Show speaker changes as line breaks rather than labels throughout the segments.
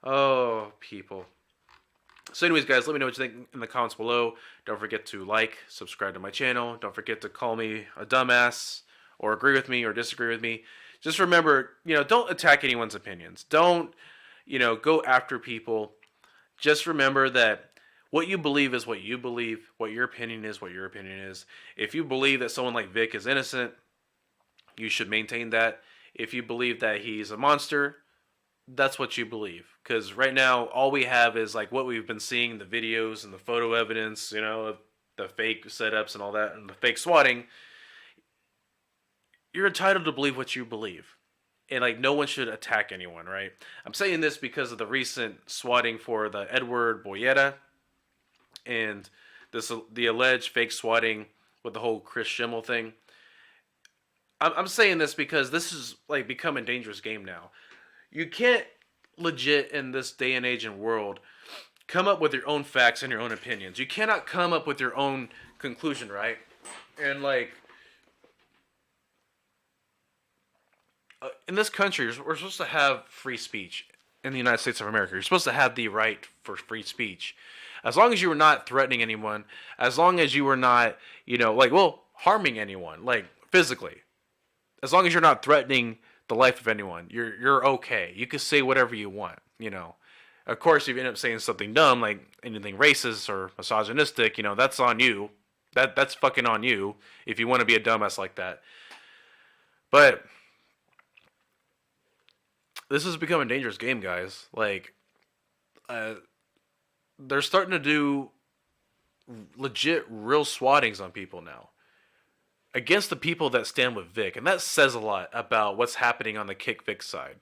Oh, people. So anyways, guys, let me know what you think in the comments below. Don't forget to like, subscribe to my channel. Don't forget to call me a dumbass or agree with me or disagree with me. Just remember, don't attack anyone's opinions. Don't, go after people. Just remember that what you believe is what you believe. What your opinion is what your opinion is. If you believe that someone like Vic is innocent, you should maintain that. If you believe that he's a monster, that's what you believe. Because right now, all we have is like what we've been seeing, the videos and the photo evidence, of the fake setups and all that, and the fake swatting. You're entitled to believe what you believe. And like no one should attack anyone, right? I'm saying this because of the recent swatting for the EDWIN BOYETT and the alleged fake swatting with the whole Chris Schimmel thing. I'm saying this because this is like become a dangerous game now. You can't legit in this day and age and world come up with your own facts and your own opinions. You cannot come up with your own conclusion, right? And like in this country, we're supposed to have free speech in the United States of America. You're supposed to have the right for free speech. As long as you were not threatening anyone, as long as you were not, harming anyone, like physically. As long as you're not threatening the life of anyone, you're okay. You can say whatever you want, Of course, if you end up saying something dumb, like anything racist or misogynistic, that's on you. That's fucking on you if you want to be a dumbass like that. But this has become a dangerous game, guys. Like, they're starting to do legit, real swattings on people now. Against the people that stand with Vic. And that says a lot about what's happening on the Kick Vic side.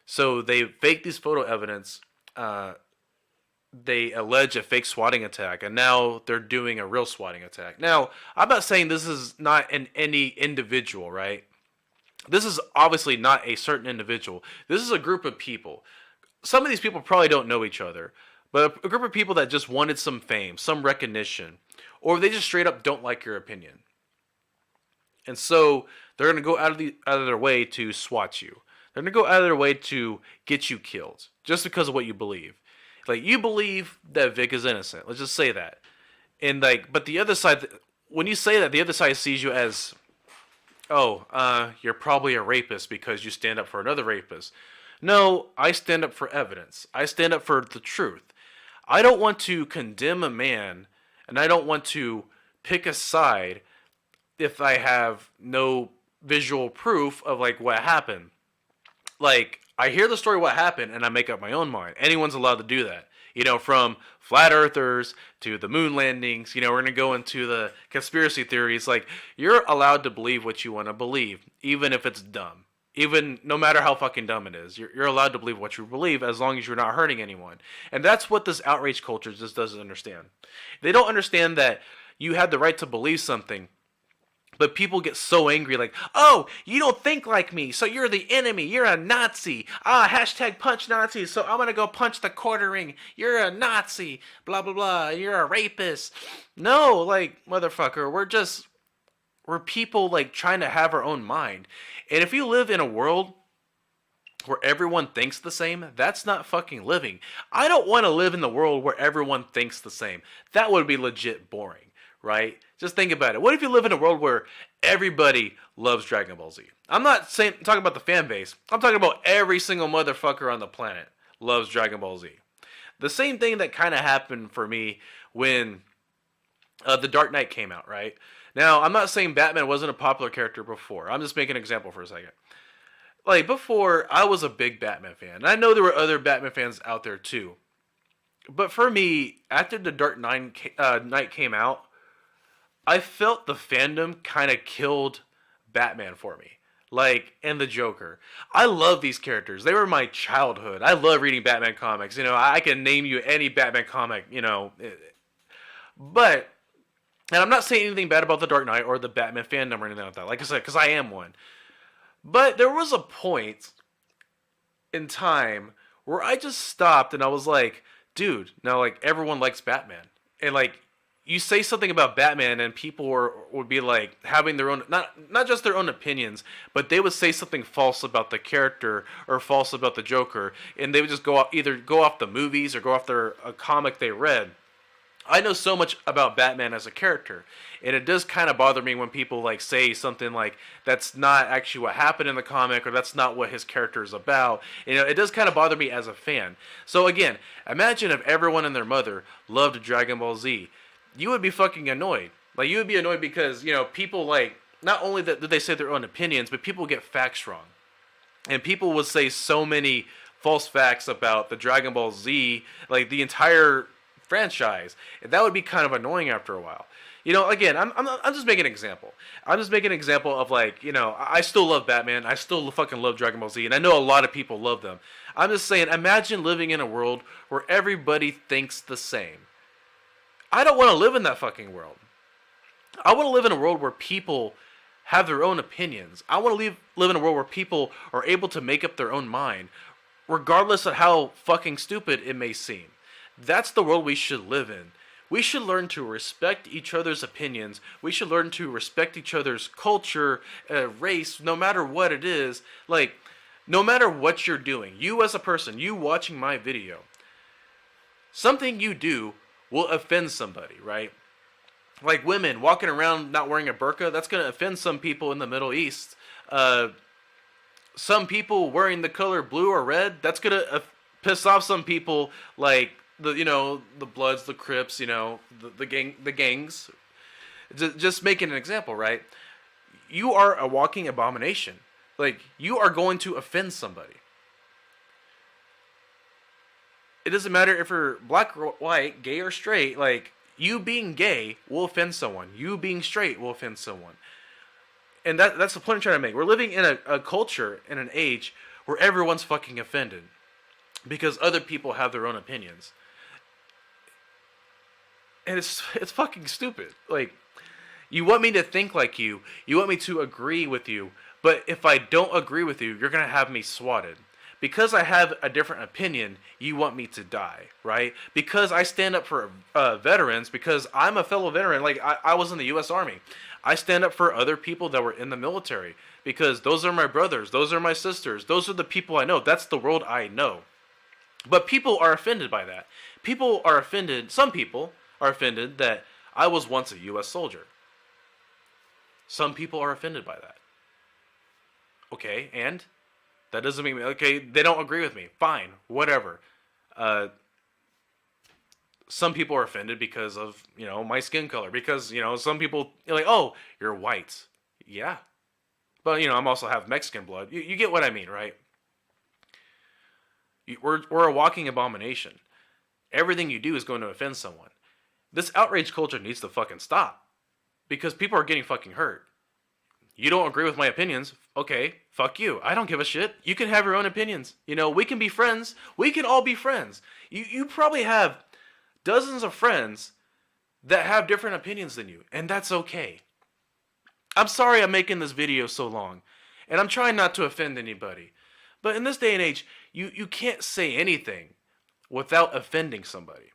So they fake these photo evidence. They allege a fake swatting attack. And now they're doing a real swatting attack. Now, I'm not saying this is not any individual, right? This is obviously not a certain individual. This is a group of people. Some of these people probably don't know each other. But a group of people that just wanted some fame, some recognition. Or they just straight up don't like your opinion. And so they're going to go out of their way to swat you. They're going to go out of their way to get you killed just because of what you believe. Like, you believe that Vic is innocent. Let's just say that. And but the other side, when you say that, the other side sees you as, you're probably a rapist because you stand up for another rapist. No, I stand up for evidence. I stand up for the truth. I don't want to condemn a man, and I don't want to pick a side if I have no visual proof of like what happened. Like, I hear the story what happened and I make up my own mind. Anyone's allowed to do that. From flat earthers to the moon landings, we're going to go into the conspiracy theories. Like, you're allowed to believe what you want to believe, even if it's dumb. Even no matter how fucking dumb it is, you're allowed to believe what you believe as long as you're not hurting anyone. And that's what this outrage culture just doesn't understand. They don't understand that you have the right to believe something. But people get so angry, like, oh, you don't think like me, so you're the enemy, you're a Nazi. Hashtag punch Nazis, so I'm going to go punch the quarter ring. You're a Nazi, blah, blah, blah, you're a rapist. No, like, motherfucker, we're people, like, trying to have our own mind. And if you live in a world where everyone thinks the same, that's not fucking living. I don't want to live in the world where everyone thinks the same. That would be legit boring. Right? Just think about it. What if you live in a world where everybody loves Dragon Ball Z? I'm not talking about the fan base. I'm talking about every single motherfucker on the planet loves Dragon Ball Z. The same thing that kind of happened for me when The Dark Knight came out, right? Now, I'm not saying Batman wasn't a popular character before. I'm just making an example for a second. Like, before, I was a big Batman fan. And I know there were other Batman fans out there, too. But for me, after The Dark Knight came out, I felt the fandom kind of killed Batman for me. Like, and the Joker. I love these characters. They were my childhood. I love reading Batman comics. I can name you any Batman comic, But, and I'm not saying anything bad about The Dark Knight or the Batman fandom or anything like that. Like I said, because I am one. But there was a point in time where I just stopped and I was like, dude, now, like, everyone likes Batman. And, like, you say something about Batman and people would be like having their own, not just their own opinions, but they would say something false about the character or false about the Joker, and they would just either go off the movies or go off a comic they read. I know so much about Batman as a character, and it does kind of bother me when people like say something like that's not actually what happened in the comic, or that's not what his character is about. You know, it does kind of bother me as a fan. So again, imagine if everyone and their mother loved Dragon Ball Z. You would be fucking annoyed. Like, you would be annoyed because, you know, people like, not only that they say their own opinions, but people get facts wrong. And people would say so many false facts about the Dragon Ball Z, like the entire franchise. And that would be kind of annoying after a while. You know, again, I'm just making an example. I'm just making an example of, like, you know, I still love Batman. I still fucking love Dragon Ball Z. And I know a lot of people love them. I'm just saying, imagine living in a world where everybody thinks the same. I don't want to live in that fucking world. I want to live in a world where people have their own opinions. I want to live in a world where people are able to make up their own mind, regardless of how fucking stupid it may seem. That's the world we should live in. We should learn to respect each other's opinions. We should learn to respect each other's culture, race, no matter what it is. Like, no matter what you're doing, you as a person, you watching my video, something you do will offend somebody, right? Like women walking around not wearing a burqa, that's going to offend some people in the Middle East. Some people wearing the color blue or red, that's going to piss off some people, like the Bloods, the Crips, the gangs. Just making an example, right? You are a walking abomination. Like, you are going to offend somebody. It doesn't matter if you're black or white, gay or straight. Like, you being gay will offend someone. You being straight will offend someone. And that's the point I'm trying to make. We're living in a culture, in an age, where everyone's fucking offended. Because other people have their own opinions. And it's fucking stupid. Like, you want me to think like you. You want me to agree with you. But if I don't agree with you, you're going to have me swatted. Because I have a different opinion, you want me to die, right? Because I stand up for veterans, because I'm a fellow veteran. Like, I was in the U.S. Army. I stand up for other people that were in the military. Because those are my brothers. Those are my sisters. Those are the people I know. That's the world I know. But people are offended by that. People are offended. Some people are offended that I was once a U.S. soldier. Some people are offended by that. Okay, and that doesn't mean, okay, they don't agree with me. Fine, whatever. Some people are offended because of, my skin color. Because, some people are like, oh, you're white. Yeah. But, I'm also have Mexican blood. You get what I mean, right? We're a walking abomination. Everything you do is going to offend someone. This outrage culture needs to fucking stop. Because people are getting fucking hurt. You don't agree with my opinions. Okay, fuck you. I don't give a shit. You can have your own opinions. We can be friends. We can all be friends. You probably have dozens of friends that have different opinions than you. And that's okay. I'm sorry I'm making this video so long. And I'm trying not to offend anybody. But in this day and age, you can't say anything without offending somebody.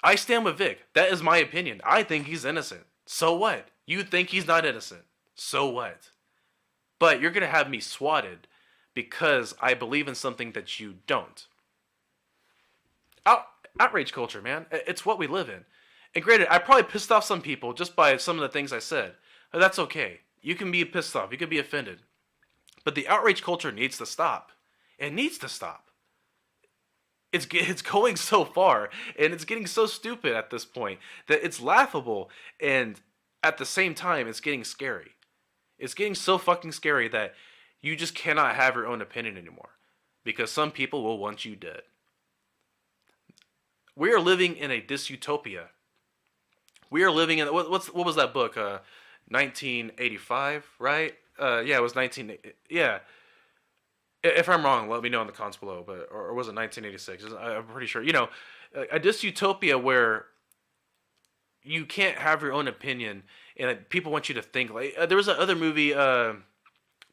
I stand with Vic. That is my opinion. I think he's innocent. So what? You think he's not innocent. So what? But you're going to have me swatted because I believe in something that you don't. Outrage culture, man. It's what we live in. And granted, I probably pissed off some people just by some of the things I said. But that's okay. You can be pissed off. You can be offended. But the outrage culture needs to stop. It needs to stop. It's going so far, and it's getting so stupid at this point that it's laughable, and at the same time, it's getting scary. It's getting so fucking scary that you just cannot have your own opinion anymore, because some people will want you dead. We are living in a dystopia. We are living in what was that book? 1985, right? Yeah, it was 19. Yeah. If I'm wrong, let me know in the comments below. But or was it 1986? I'm pretty sure. A dystopia where you can't have your own opinion, and people want you to think. Like there was another movie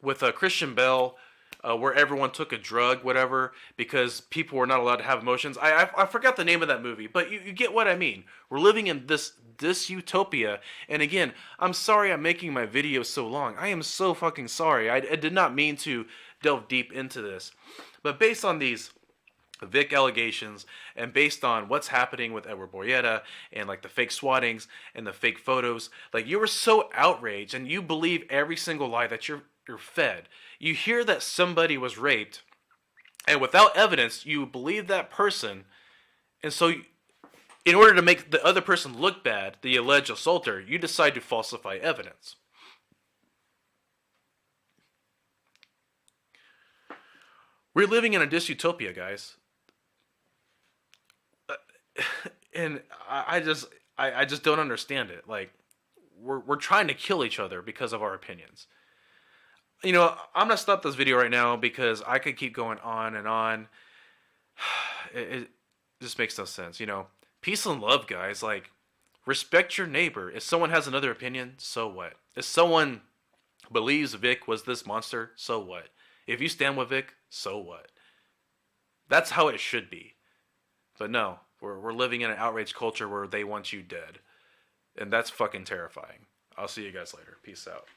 with Christian Bale where everyone took a drug, whatever, because people were not allowed to have emotions. I forgot the name of that movie, but you get what I mean. We're living in this dystopia. And again, I'm sorry I'm making my video so long. I am so fucking sorry. I did not mean to delve deep into this. But based on these Vic allegations and based on what's happening with Edwin Boyetta and like the fake swattings and the fake photos, like you were so outraged and you believe every single lie that you're fed. You hear that somebody was raped and without evidence you believe that person, and so in order to make the other person look bad, the alleged assaulter, you decide to falsify evidence. We're living in a dystopia, guys. And I just don't understand it. Like, we're trying to kill each other because of our opinions. You know, I'm gonna stop this video right now because I could keep going on and on. It just makes no sense. You know, peace and love, guys. Like, respect your neighbor. If someone has another opinion, so what? If someone believes Vic was this monster, so what? If you stand with Vic, so what? That's how it should be. But no, we're living in an outrage culture where they want you dead. And that's fucking terrifying. I'll see you guys later. Peace out.